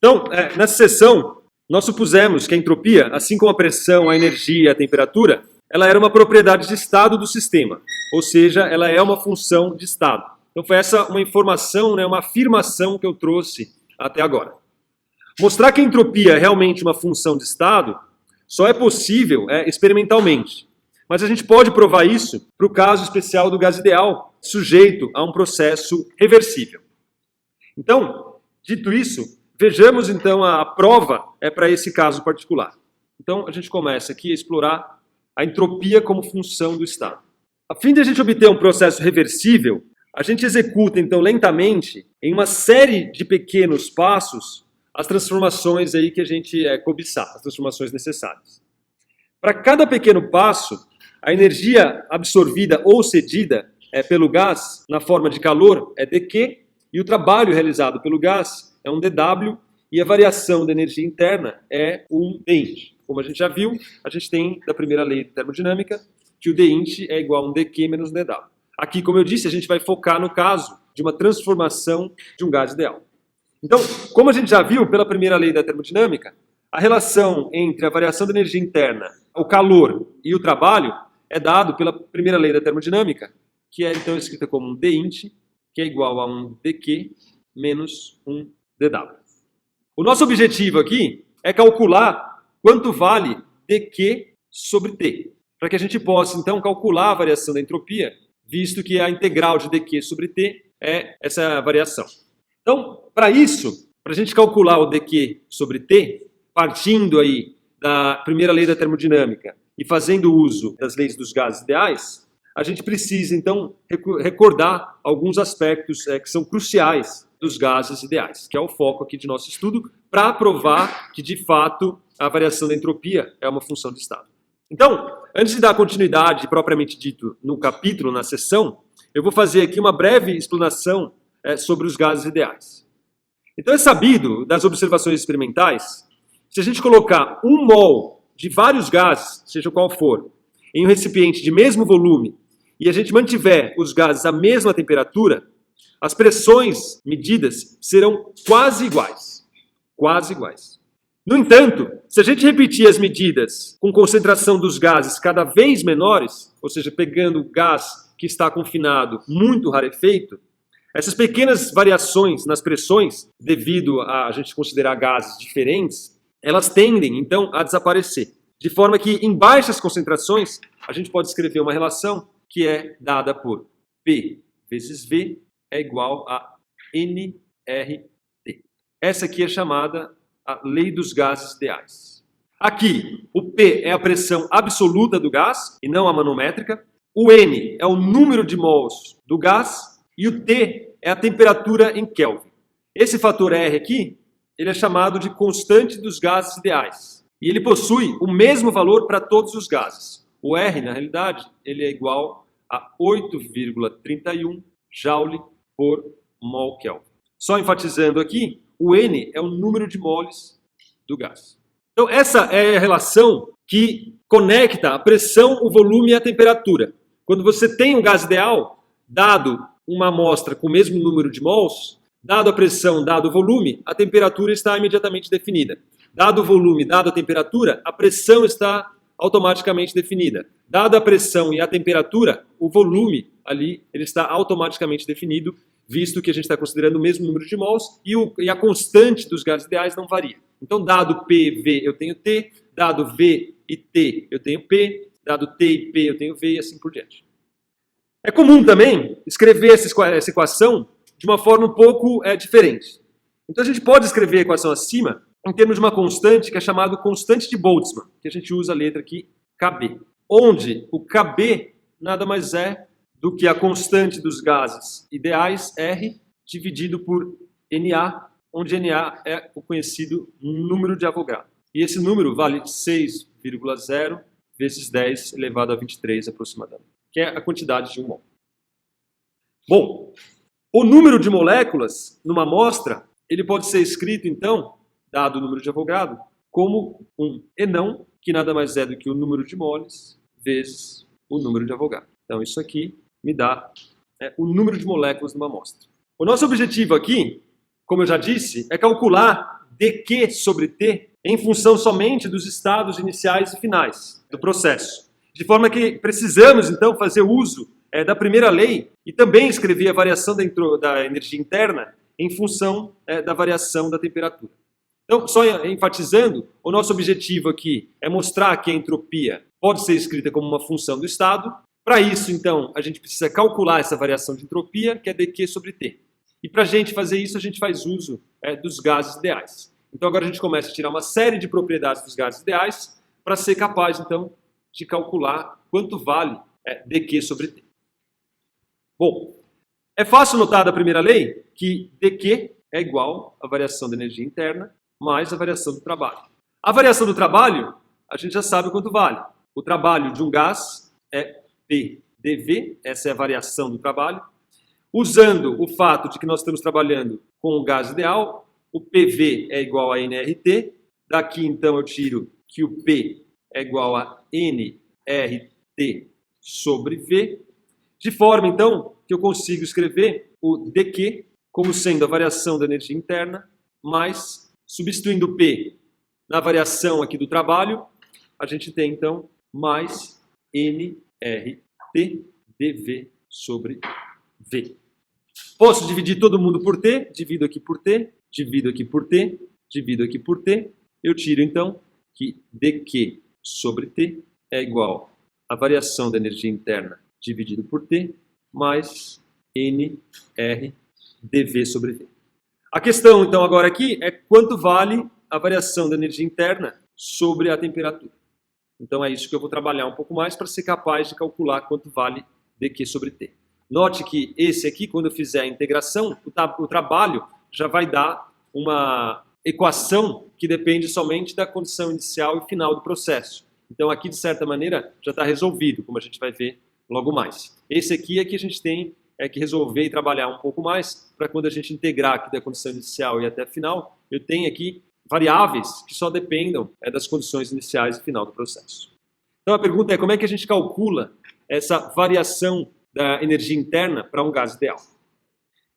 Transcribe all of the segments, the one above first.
Então, nessa sessão, nós supusemos que a entropia, assim como a pressão, a energia e a temperatura, ela era uma propriedade de estado do sistema, ou seja, ela é uma função de estado. Então foi essa uma informação, uma afirmação que eu trouxe até agora. Mostrar que a entropia é realmente uma função de estado só é possível experimentalmente. Mas a gente pode provar isso para o caso especial do gás ideal, sujeito a um processo reversível. Então, dito isso, vejamos então a prova para esse caso particular. Então a gente começa aqui a explorar a entropia como função do estado. A fim de a gente obter um processo reversível, a gente executa então lentamente, em uma série de pequenos passos, as transformações aí que a gente cobiçar, as transformações necessárias. Para cada pequeno passo, a energia absorvida ou cedida pelo gás na forma de calor é dQ, e o trabalho realizado pelo gás é um dW, e a variação da energia interna é um dInt. Como a gente já viu, a gente tem da primeira lei de termodinâmica que o dInt é igual a um dQ menos dW. Aqui, como eu disse, a gente vai focar no caso de uma transformação de um gás ideal. Então, como a gente já viu pela primeira lei da termodinâmica, a relação entre a variação da energia interna, o calor e o trabalho é dado pela primeira lei da termodinâmica, que é então escrita como um dInt, que é igual a um dQ menos um dW. O nosso objetivo aqui é calcular quanto vale dQ sobre T, para que a gente possa então calcular a variação da entropia, visto que a integral de dQ sobre T é essa variação. Então, para isso, para a gente calcular o dQ sobre T, partindo aí da primeira lei da termodinâmica e fazendo uso das leis dos gases ideais, a gente precisa então recordar alguns aspectos que são cruciais dos gases ideais, que é o foco aqui de nosso estudo, para provar que de fato a variação da entropia é uma função de estado. Então, antes de dar continuidade propriamente dito no capítulo, na seção, eu vou fazer aqui uma breve explanação sobre os gases ideais. Então é sabido das observações experimentais, se a gente colocar 1 mol de vários gases, seja qual for, em um recipiente de mesmo volume, e a gente mantiver os gases à mesma temperatura, as pressões medidas serão quase iguais. Quase iguais. No entanto, se a gente repetir as medidas com concentração dos gases cada vez menores, ou seja, pegando o gás que está confinado muito rarefeito, essas pequenas variações nas pressões, devido a gente considerar gases diferentes, elas tendem, então, a desaparecer. De forma que, em baixas concentrações, a gente pode escrever uma relação que é dada por P vezes V é igual a nRT. Essa aqui é chamada a lei dos gases ideais. Aqui, o P é a pressão absoluta do gás, e não a manométrica. O N é o número de mols do gás, e o T é a temperatura em Kelvin. Esse fator R aqui, ele é chamado de constante dos gases ideais. E ele possui o mesmo valor para todos os gases. O R, na realidade, ele é igual a 8,31 Joule por mol Kelvin. Só enfatizando aqui, o N é o número de moles do gás. Então essa é a relação que conecta a pressão, o volume e a temperatura. Quando você tem um gás ideal, dado uma amostra com o mesmo número de mols, dado a pressão, dado o volume, a temperatura está imediatamente definida. Dado o volume, dado a temperatura, a pressão está automaticamente definida. Dada a pressão e a temperatura, o volume ali ele está automaticamente definido, visto que a gente está considerando o mesmo número de mols e a constante dos gases ideais não varia. Então, dado P, V, eu tenho T, dado V e T, eu tenho P, dado T e P, eu tenho V, e assim por diante. É comum também escrever essa equação de uma forma um pouco diferente. Então, a gente pode escrever a equação acima em termos de uma constante que é chamada constante de Boltzmann, que a gente usa a letra aqui, KB, onde o KB nada mais é do que a constante dos gases ideais, R, dividido por Na, onde Na é o conhecido número de Avogadro. E esse número vale 6,0 vezes 10 elevado a 23 aproximadamente, que é a quantidade de um mol. Bom, o número de moléculas numa amostra, ele pode ser escrito, então, dado o número de Avogadro, como um enão, que nada mais é do que o número de moles vezes o número de Avogadro. Então, isso aqui me dá o número de moléculas numa amostra. O nosso objetivo aqui, como eu já disse, é calcular dq sobre t em função somente dos estados iniciais e finais do processo. De forma que precisamos, então, fazer uso da primeira lei e também escrever a variação da energia interna em função da variação da temperatura. Então, só enfatizando, o nosso objetivo aqui é mostrar que a entropia pode ser escrita como uma função do estado. Para isso, então, a gente precisa calcular essa variação de entropia, que é dq sobre t. E para a gente fazer isso, a gente faz uso dos gases ideais. Então agora a gente começa a tirar uma série de propriedades dos gases ideais para ser capaz, então, de calcular quanto vale dq sobre t. Bom, é fácil notar da primeira lei que dq é igual à variação da energia interna mais a variação do trabalho. A variação do trabalho, a gente já sabe quanto vale. O trabalho de um gás é P dV, essa é a variação do trabalho. Usando o fato de que nós estamos trabalhando com o gás ideal, o PV é igual a nRT. Daqui, então, eu tiro que o P é igual a nRT sobre V. De forma, então, que eu consigo escrever o dq como sendo a variação da energia interna, mais, substituindo o P na variação aqui do trabalho, a gente tem, então, mais nRT dV sobre V. Posso dividir todo mundo por T, divido aqui por T, divido aqui por T, divido aqui por T. Eu tiro, então, que dq sobre T é igual à variação da energia interna dividido por T, mais nR dV sobre V. A questão, então, agora aqui é quanto vale a variação da energia interna sobre a temperatura. Então, é isso que eu vou trabalhar um pouco mais para ser capaz de calcular quanto vale dq sobre T. Note que esse aqui, quando eu fizer a integração, o trabalho já vai dar uma equação que depende somente da condição inicial e final do processo. Então aqui, de certa maneira, já está resolvido, como a gente vai ver logo mais. Esse aqui é que a gente tem que resolver e trabalhar um pouco mais, para quando a gente integrar aqui da condição inicial e até a final, eu tenho aqui variáveis que só dependam das condições iniciais e final do processo. Então a pergunta é como é que a gente calcula essa variação da energia interna para um gás ideal.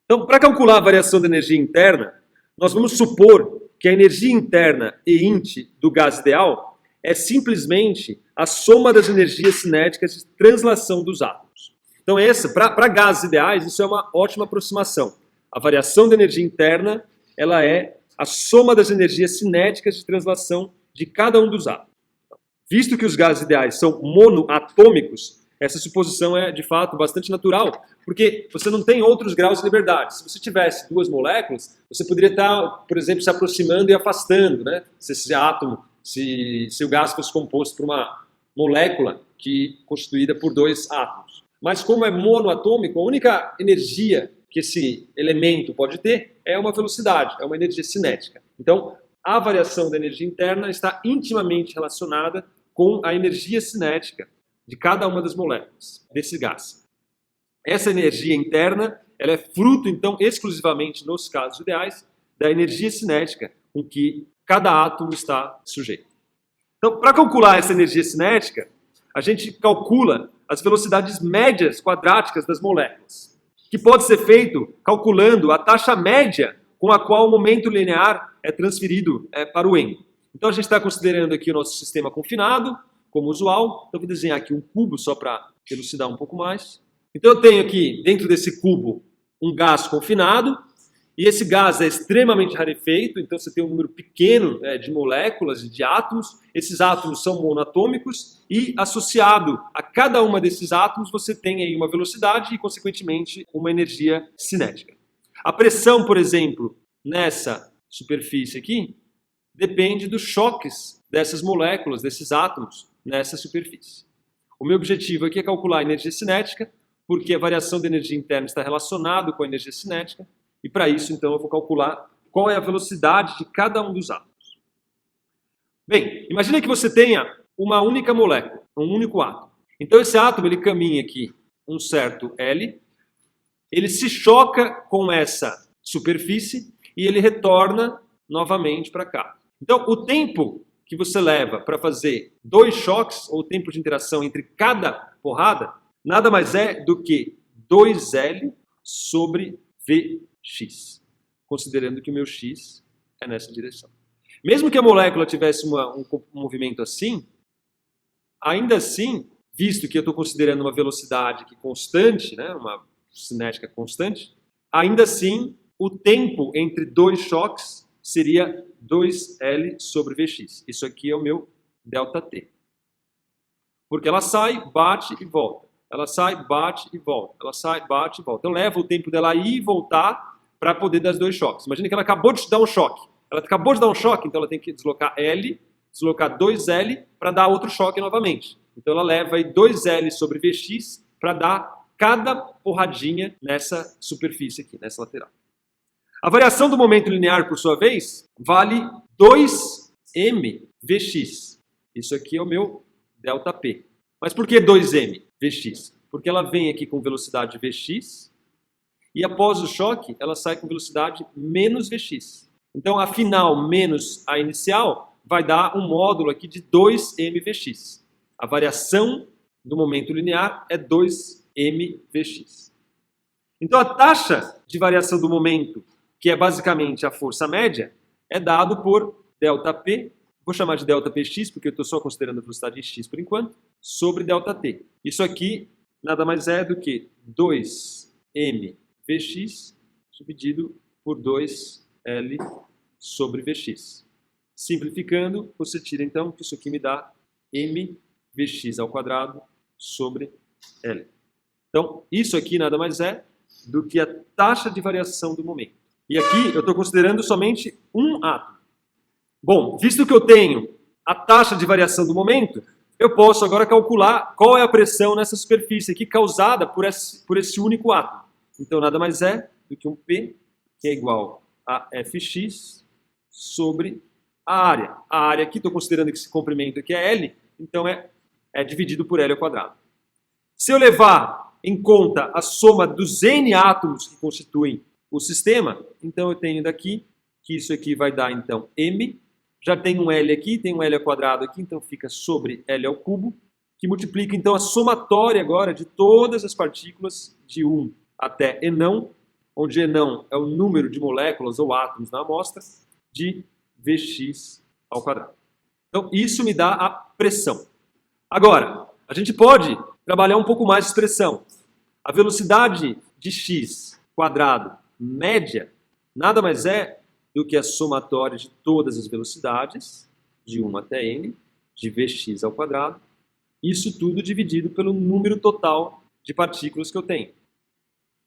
Então, para calcular a variação da energia interna, nós vamos supor que a energia interna e int do gás ideal é simplesmente a soma das energias cinéticas de translação dos átomos. Então, para gases ideais, isso é uma ótima aproximação. A variação da energia interna ela é a soma das energias cinéticas de translação de cada um dos átomos. Visto que os gases ideais são monoatômicos, essa suposição é, de fato, bastante natural, porque você não tem outros graus de liberdade. Se você tivesse duas moléculas, você poderia estar, por exemplo, se aproximando e afastando, né? Se esse átomo, se o gás fosse composto por uma molécula constituída por dois átomos. Mas como é monoatômico, a única energia que esse elemento pode ter é uma velocidade, é uma energia cinética. Então, a variação da energia interna está intimamente relacionada com a energia cinética de cada uma das moléculas desse gás. Essa energia interna ela é fruto, então, exclusivamente, nos casos ideais, da energia cinética com que cada átomo está sujeito. Então, para calcular essa energia cinética, a gente calcula as velocidades médias quadráticas das moléculas, que pode ser feito calculando a taxa média com a qual o momento linear é transferido para o M. Então, a gente está considerando aqui o nosso sistema confinado, como usual. Então, vou desenhar aqui um cubo só para elucidar um pouco mais. Então, eu tenho aqui, dentro desse cubo, um gás confinado. E esse gás é extremamente rarefeito. Então, você tem um número pequeno de moléculas e de átomos. Esses átomos são monatômicos. E, associado a cada uma desses átomos, você tem aí uma velocidade e, consequentemente, uma energia cinética. A pressão, por exemplo, nessa superfície aqui, depende dos choques dessas moléculas, desses átomos, nessa superfície. O meu objetivo aqui é calcular a energia cinética, porque a variação da energia interna está relacionada com a energia cinética, e para isso, então, eu vou calcular qual é a velocidade de cada um dos átomos. Bem, imagine que você tenha uma única molécula, um único átomo. Então, esse átomo ele caminha aqui um certo L, ele se choca com essa superfície e ele retorna novamente para cá. Então, o tempo que você leva para fazer dois choques, ou o tempo de interação entre cada porrada, nada mais é do que 2L sobre Vx, considerando que o meu x é nessa direção. Mesmo que a molécula tivesse um movimento assim, ainda assim, visto que eu estou considerando uma velocidade constante, né, uma cinética constante, ainda assim, o tempo entre dois choques seria 2L sobre Vx. Isso aqui é o meu ΔT. Porque ela sai, bate e volta. Ela sai, bate e volta. Ela sai, bate e volta. Então leva o tempo dela ir e voltar para poder dar os dois choques. Imagina que ela acabou de dar um choque. Ela acabou de dar um choque, então ela tem que deslocar L, deslocar 2L para dar outro choque novamente. Então ela leva aí 2L sobre Vx para dar cada porradinha nessa superfície aqui, nessa lateral. A variação do momento linear, por sua vez, vale 2m Vx. Isso aqui é o meu ΔP. Mas por que 2m Vx? Porque ela vem aqui com velocidade Vx e após o choque ela sai com velocidade menos Vx. Então a final menos a inicial vai dar um módulo aqui de 2m Vx. A variação do momento linear é 2m Vx. Então a taxa de variação do momento, que é basicamente a força média, é dado por ΔP, vou chamar de ΔPx, porque eu estou só considerando a velocidade em x por enquanto, sobre ΔT. Isso aqui nada mais é do que 2m Vx dividido por 2L sobre Vx. Simplificando, você tira então que isso aqui me dá m Vx ao quadrado sobre L. Então, isso aqui nada mais é do que a taxa de variação do momento. E aqui eu estou considerando somente um átomo. Bom, visto que eu tenho a taxa de variação do momento, eu posso agora calcular qual é a pressão nessa superfície aqui causada por esse único átomo. Então, nada mais é do que um P, que é igual a Fx sobre a área. A área aqui, estou considerando que esse comprimento aqui é L, então é dividido por L ao quadrado. Se eu levar em conta a soma dos N átomos que constituem o sistema, então eu tenho daqui que isso aqui vai dar então M, já tem um L aqui, tem um L ao quadrado aqui, então fica sobre L ao cubo, que multiplica então a somatória agora de todas as partículas de 1 até enão, onde enão é o número de moléculas ou átomos na amostra, de Vx ao quadrado. Então isso me dá a pressão. Agora, a gente pode trabalhar um pouco mais de expressão. A velocidade de x quadrado média nada mais é do que a somatória de todas as velocidades, de 1 até n, de Vx ao quadrado, isso tudo dividido pelo número total de partículas que eu tenho.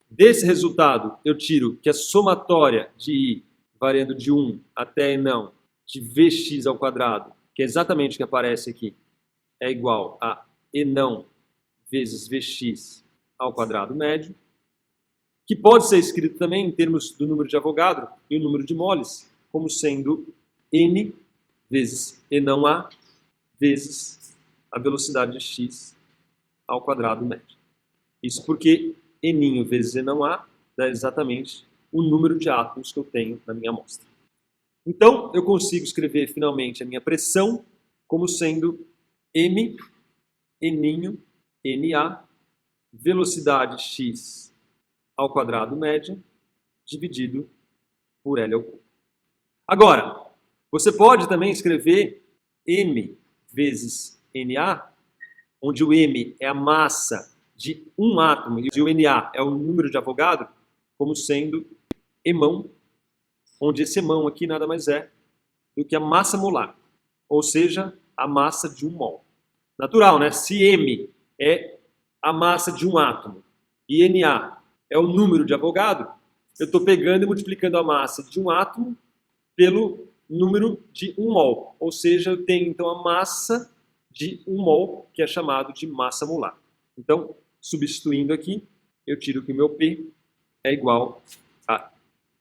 Desse resultado, eu tiro que a somatória de I, variando de 1 até enão, de Vx ao quadrado, que é exatamente o que aparece aqui, é igual a enão vezes Vx ao quadrado médio, que pode ser escrito também em termos do número de Avogadro e o número de moles, como sendo n vezes enão A vezes a velocidade de x ao quadrado médio. Isso porque n vezes enão A dá exatamente o número de átomos que eu tenho na minha amostra. Então, eu consigo escrever finalmente a minha pressão como sendo m, n, na, velocidade x ao quadrado média, dividido por L ao cubo. Agora, você pode também escrever m vezes Na, onde o m é a massa de um átomo e o Na é o número de Avogadro, como sendo emão, onde esse emão aqui nada mais é do que a massa molar, ou seja, a massa de um mol. Natural, né? Se m é a massa de um átomo e Na é o número de Avogadro, eu estou pegando e multiplicando a massa de um átomo pelo número de um mol. Ou seja, eu tenho então a massa de um mol, que é chamado de massa molar. Então, substituindo aqui, eu tiro que o meu P é igual a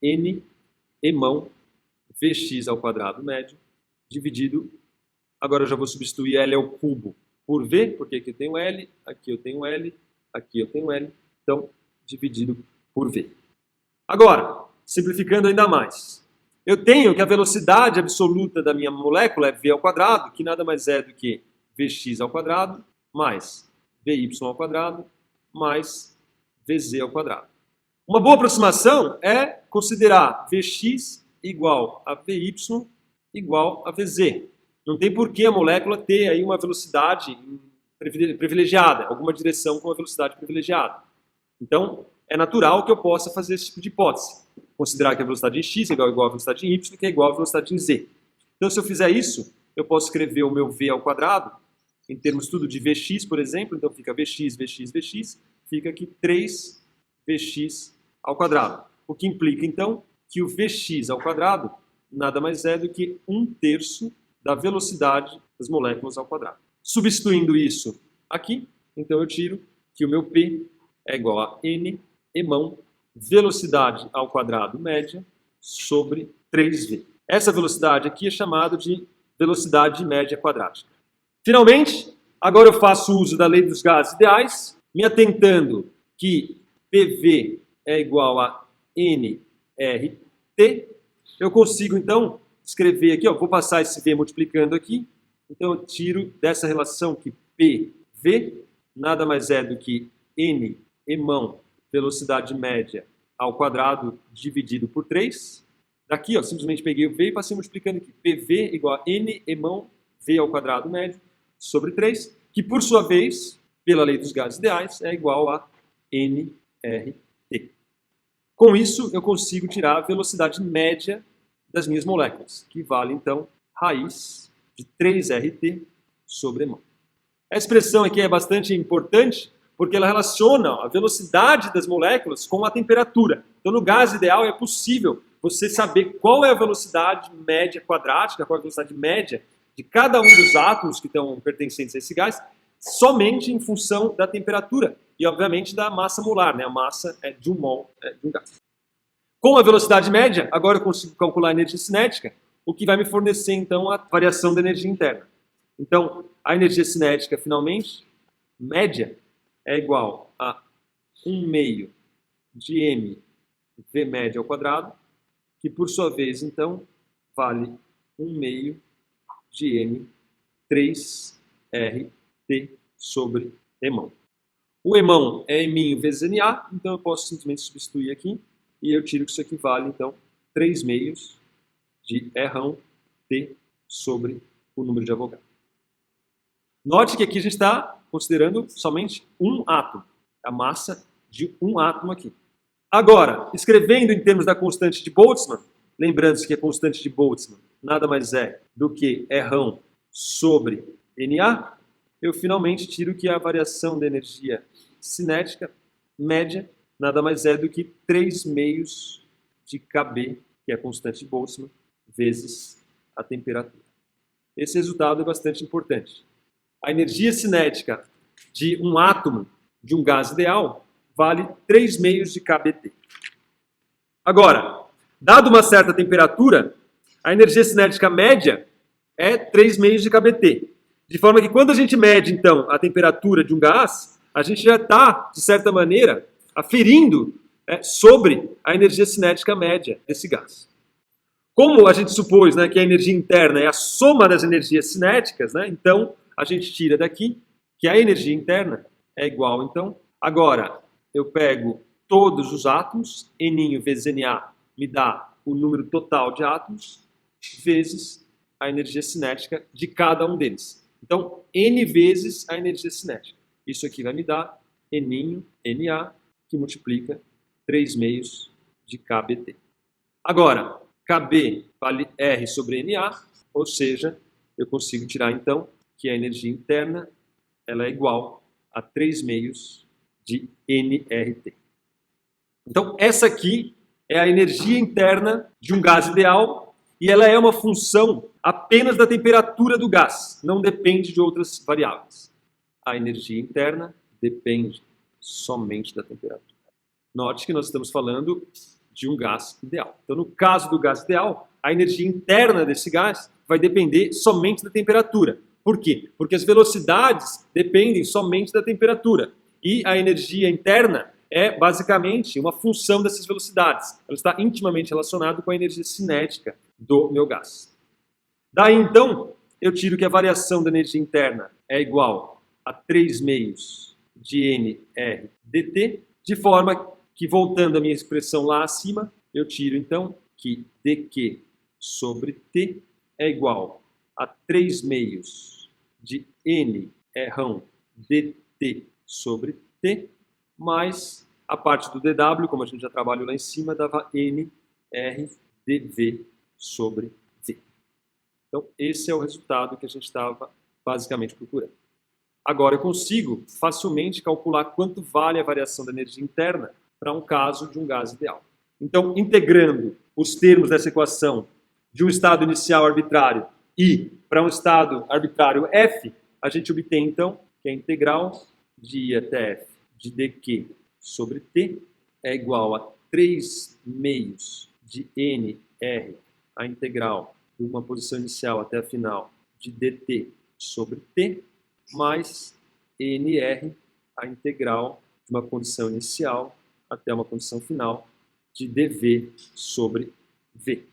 N emão Vx ao quadrado médio, dividido, agora eu já vou substituir L ao cubo por V, porque aqui eu tenho L, aqui eu tenho L, aqui eu tenho L, então, dividido por V. Agora, simplificando ainda mais, eu tenho que a velocidade absoluta da minha molécula é v ao quadrado, que nada mais é do que Vx ao quadrado, mais Vy ao quadrado, mais Vz ao quadrado. Uma boa aproximação é considerar Vx igual a Vy igual a Vz. Não tem por que a molécula ter aí uma velocidade privilegiada, alguma direção com uma velocidade privilegiada. Então, é natural que eu possa fazer esse tipo de hipótese. Considerar que a velocidade em x é igual a velocidade em y, que é igual a velocidade em z. Então, se eu fizer isso, eu posso escrever o meu v ao quadrado, em termos tudo de vx, por exemplo. Então, fica vx, vx, vx, fica aqui 3vx ao quadrado. O que implica, então, que o vx ao quadrado nada mais é do que 1/3 da velocidade das moléculas ao quadrado. Substituindo isso aqui, então eu tiro que o meu P é igual a N emão velocidade ao quadrado média sobre 3V. Essa velocidade aqui é chamada de velocidade média quadrática. Finalmente, agora eu faço uso da lei dos gases ideais, me atentando que PV é igual a nRT. Eu consigo, então, escrever aqui, vou passar esse V multiplicando aqui. Então, eu tiro dessa relação que PV nada mais é do que N emão velocidade média ao quadrado dividido por 3. Daqui, simplesmente peguei o V e passei multiplicando aqui. PV igual a N emão V ao quadrado médio sobre 3, que, por sua vez, pela lei dos gases ideais, é igual a nRT. Com isso, eu consigo tirar a velocidade média das minhas moléculas, que vale, então, raiz de 3RT sobre emão. A expressão aqui é bastante importante, porque ela relaciona a velocidade das moléculas com a temperatura. Então, no gás ideal, é possível você saber qual é a velocidade média quadrática, qual é a velocidade média de cada um dos átomos que estão pertencentes a esse gás, somente em função da temperatura e, obviamente, da massa molar, né? A massa de um mol de um gás. Com a velocidade média, agora eu consigo calcular a energia cinética, o que vai me fornecer, então, a variação da energia interna. Então, a energia cinética, finalmente, média, é igual a 1/2 de m v média ao quadrado, que, por sua vez, então, vale 1/2 de m 3RT sobre emão. O emão é eminho vezes Na, então eu posso simplesmente substituir aqui, e eu tiro que isso aqui vale, então, 3/2 de Rão T sobre o número de Avogadro. Note que aqui a gente está considerando somente um átomo, a massa de um átomo aqui. Agora, escrevendo em termos da constante de Boltzmann, lembrando-se que a constante de Boltzmann nada mais é do que Rão sobre Na, eu finalmente tiro que a variação da energia cinética média nada mais é do que 3/2 de Kb, que é a constante de Boltzmann, vezes a temperatura. Esse resultado é bastante importante. A energia cinética de um átomo de um gás ideal vale 3/2 de kBt. Agora, dado uma certa temperatura, a energia cinética média é 3/2 de kBt. De forma que quando a gente mede, então, a temperatura de um gás, a gente já está, de certa maneira, aferindo sobre a energia cinética média desse gás. Como a gente supôs, né, que a energia interna é a soma das energias cinéticas, né, então a gente tira daqui que a energia interna é igual, então, agora eu pego todos os átomos, N vezes Na me dá o número total de átomos, vezes a energia cinética de cada um deles. Então, N vezes a energia cinética. Isso aqui vai me dar N, Na, que multiplica 3/2 de kBt. Agora, Kb vale R sobre Na, ou seja, eu consigo tirar então que a energia interna ela é igual a 3/2 de nRT. Então, essa aqui é a energia interna de um gás ideal e ela é uma função apenas da temperatura do gás, não depende de outras variáveis. A energia interna depende somente da temperatura. Note que nós estamos falando de um gás ideal. Então, no caso do gás ideal, a energia interna desse gás vai depender somente da temperatura. Por quê? Porque as velocidades dependem somente da temperatura. E a energia interna é basicamente uma função dessas velocidades. Ela está intimamente relacionada com a energia cinética do meu gás. Daí, então, eu tiro que a variação da energia interna é igual a 3/2 de nRdt, de forma que, voltando à minha expressão lá acima, eu tiro, então, que dq sobre t é igual a 3 meios de N rão dt sobre T, mais a parte do dw, como a gente já trabalhou lá em cima, dava N R dv sobre V. Então, esse é o resultado que a gente estava basicamente procurando. Agora, eu consigo facilmente calcular quanto vale a variação da energia interna para um caso de um gás ideal. Então, integrando os termos dessa equação de um estado inicial arbitrário I para um estado arbitrário F, a gente obtém, então, que a integral de I até F de dq sobre T é igual a 3 meios de NR, a integral de uma posição inicial até a final, de dt sobre T, mais NR, a integral de uma condição inicial até uma condição final, de dv sobre V.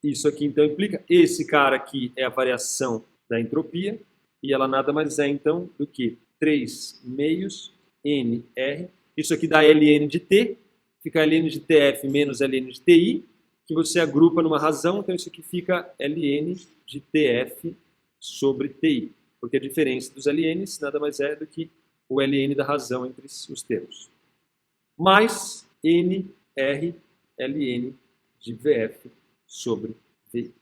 Isso aqui, então, implica, esse cara aqui é a variação da entropia, e ela nada mais é, então, do que 3 meios NR. Isso aqui dá ln de T, fica ln de TF menos ln de TI, que você agrupa numa razão, então isso aqui fica ln de TF sobre TI, porque a diferença dos ln's nada mais é do que o ln da razão entre os termos. Mais NR ln de VF sobre VI.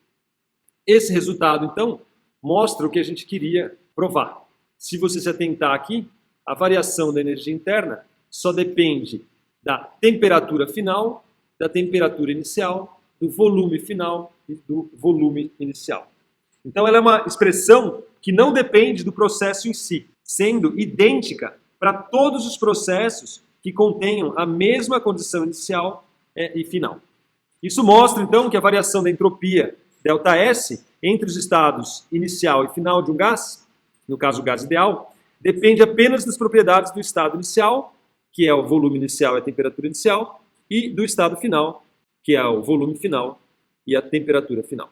Esse resultado, então, mostra o que a gente queria provar. Se você se atentar aqui, a variação da energia interna só depende da temperatura final, da temperatura inicial, do volume final e do volume inicial. Então, ela é uma expressão que não depende do processo em si, sendo idêntica para todos os processos que contenham a mesma condição inicial e final. Isso mostra, então, que a variação da entropia ΔS entre os estados inicial e final de um gás, no caso o gás ideal, depende apenas das propriedades do estado inicial, que é o volume inicial e a temperatura inicial, e do estado final, que é o volume final e a temperatura final.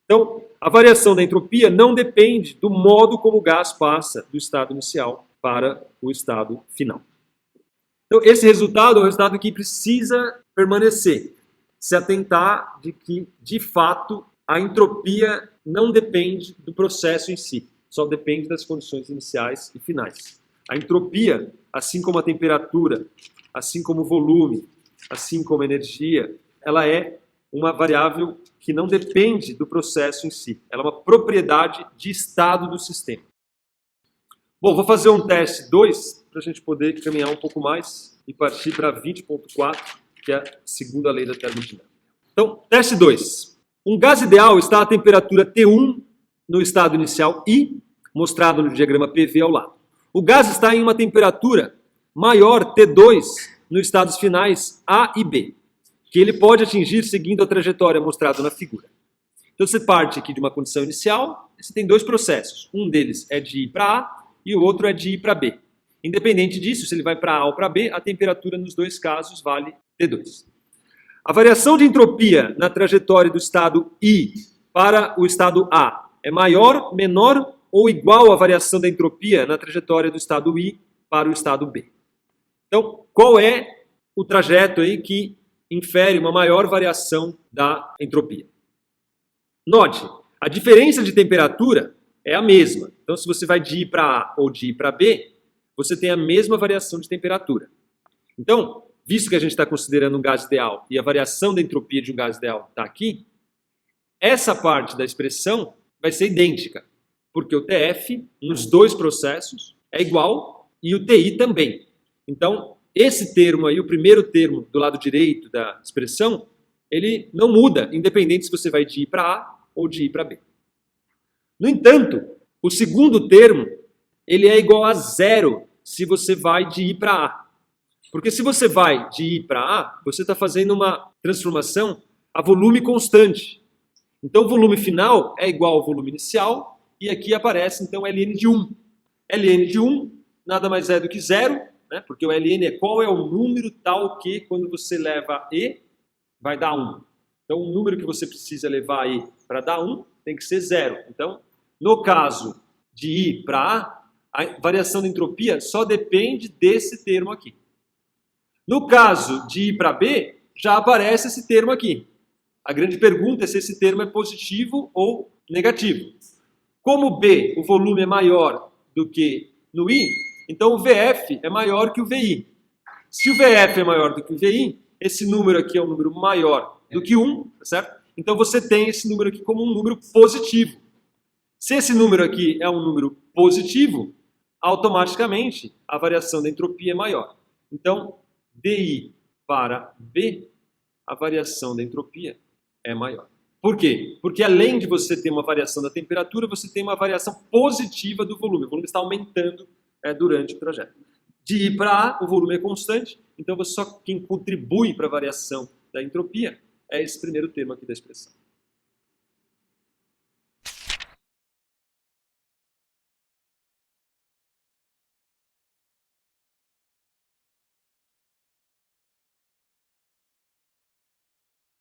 Então, a variação da entropia não depende do modo como o gás passa do estado inicial para o estado final. Então, esse resultado é um resultado que precisa permanecer, se atentar de que, de fato, a entropia não depende do processo em si, só depende das condições iniciais e finais. A entropia, assim como a temperatura, assim como o volume, assim como a energia, ela é uma variável que não depende do processo em si. Ela é uma propriedade de estado do sistema. Bom, vou fazer um teste 2 para a gente poder caminhar um pouco mais e partir para 20.4, que é a segunda lei da termodinâmica. Então, teste 2. Um gás ideal está a temperatura T1 no estado inicial I, mostrado no diagrama PV ao lado. O gás está em uma temperatura maior T2 nos estados finais A e B, que ele pode atingir seguindo a trajetória mostrada na figura. Então você parte aqui de uma condição inicial, você tem dois processos. Um deles é de ir para A e o outro é de ir para B. Independente disso, se ele vai para A ou para B, a temperatura nos dois casos vale T2. A variação de entropia na trajetória do estado I para o estado A é maior, menor ou igual à variação da entropia na trajetória do estado I para o estado B. Então, qual é o trajeto aí que infere uma maior variação da entropia? Note, a diferença de temperatura é a mesma. Então, se você vai de I para A ou de I para B, você tem a mesma variação de temperatura. Então, visto que a gente está considerando um gás ideal e a variação da entropia de um gás ideal está aqui, essa parte da expressão vai ser idêntica, porque o TF nos dois processos é igual e o TI também. Então, esse termo aí, o primeiro termo do lado direito da expressão, ele não muda, independente se você vai de I para A ou de I para B. No entanto, o segundo termo, ele é igual a zero se você vai de I para A. Porque se você vai de I para A, você está fazendo uma transformação a volume constante. Então, o volume final é igual ao volume inicial, e aqui aparece, então, ln de 1. ln de 1 nada mais é do que zero, né? Porque o ln é qual é o número tal que, quando você leva E, vai dar 1. Então, o número que você precisa levar E para dar 1 tem que ser zero. Então, no caso de I para A variação da entropia só depende desse termo aqui. No caso de I para B, já aparece esse termo aqui. A grande pergunta é se esse termo é positivo ou negativo. Como B, o volume é maior do que no I, então o VF é maior que o VI. Se o VF é maior do que o VI, esse número aqui é um número maior do que 1, certo? Então você tem esse número aqui como um número positivo. Se esse número aqui é um número positivo, automaticamente a variação da entropia é maior. Então, DI para B, a variação da entropia é maior. Por quê? Porque além de você ter uma variação da temperatura, você tem uma variação positiva do volume. O volume está aumentando durante o trajeto. De I para A, o volume é constante, então quem contribui para a variação da entropia é esse primeiro termo aqui da expressão.